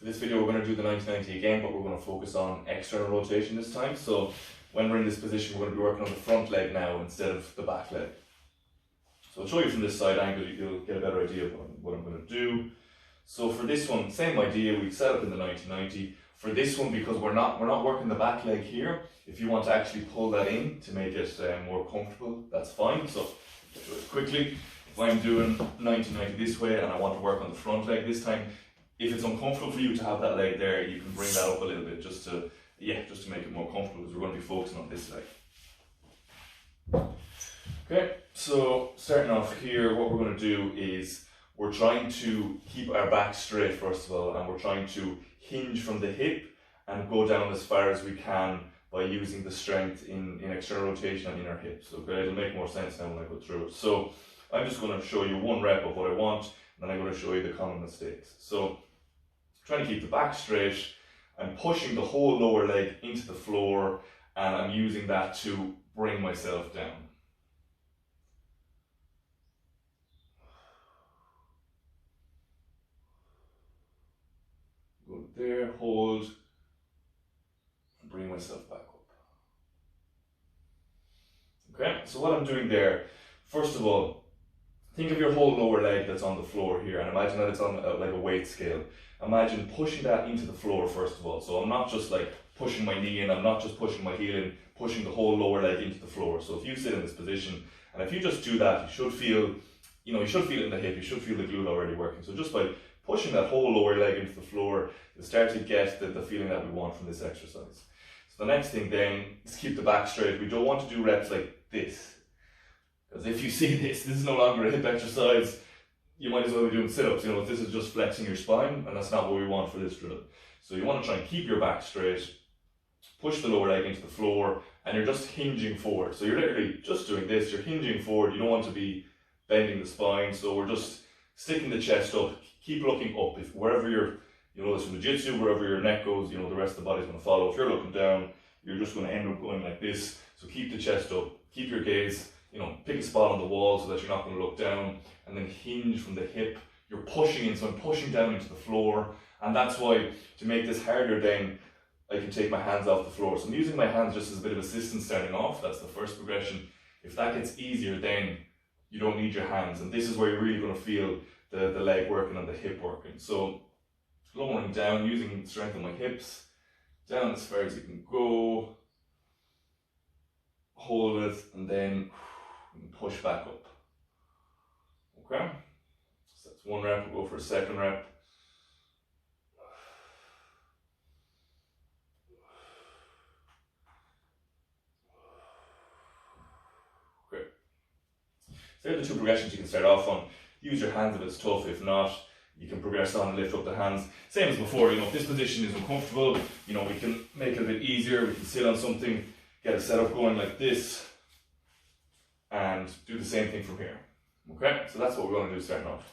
For this video, we're going to do the 90-90 again, but we're going to focus on external rotation this time. So when we're in this position, we're going to be working on the front leg now instead of the back leg. So I'll show you from this side angle, you'll get a better idea of what I'm going to do. So for this one, same idea, we set up in the 90-90. For this one, because we're not working the back leg here, if you want to actually pull that in to make it more comfortable, that's fine. So do it quickly. If I'm doing 90-90 this way and I want to work on the front leg this time, if it's uncomfortable for you to have that leg there, you can bring that up a little bit just to make it more comfortable, because we're going to be focusing on this leg. Okay, so starting off here, what we're going to do is we're trying to keep our back straight first of all, and we're trying to hinge from the hip and go down as far as we can by using the strength in external rotation and in our hips. Okay, it'll make more sense now when I go through it. So I'm just going to show you one rep of what I want, and then I'm going to show you the common mistakes. So trying to keep the back straight, I'm pushing the whole lower leg into the floor, and I'm using that to bring myself down. Go there, hold, and bring myself back up. Okay, so what I'm doing there, first of all, think of your whole lower leg that's on the floor here, and imagine that it's on like a weight scale. Imagine pushing that into the floor first of all. So I'm not just like pushing my knee in, I'm not just pushing my heel in, pushing the whole lower leg into the floor. So if you sit in this position, and if you just do that, you should feel, you should feel it in the hip, you should feel the glute already working. So just by pushing that whole lower leg into the floor, you'll start to get the feeling that we want from this exercise. So the next thing then is keep the back straight. We don't want to do reps like this, because if you see this is no longer a hip exercise. You might as well be doing sit-ups. If this is just flexing your spine, and that's not what we want for this drill. So you want to try and keep your back straight, push the lower leg into the floor, and you're just hinging forward. So you're literally just doing this, you're hinging forward. You don't want to be bending the spine, so we're just sticking the chest up. Keep looking up. If wherever you're, this from the jiu-jitsu, wherever your neck goes, the rest of the body's going to follow. If you're looking down, you're just going to end up going like this. So keep the chest up, keep your gaze, pick a spot on the wall so that you're not going to look down, and then hinge from the hip. You're pushing in, so I'm pushing down into the floor, and that's why, to make this harder, then I can take my hands off the floor. So I'm using my hands just as a bit of assistance starting off. That's the first progression. If that gets easier, then you don't need your hands, and this is where you're really going to feel the leg working and the hip working. So lowering down, using the strength of my hips, down as far as you can go, hold it, and then push back up. Okay, so that's one rep. We'll go for a second rep. Okay, so there are the two progressions you can start off on. Use your hands if it's tough. If not, you can progress on and lift up the hands. Same as before, if this position is uncomfortable, we can make it a bit easier. We can sit on something, get a setup going like this, and do the same thing from here. Okay, so that's what we're going to do starting off.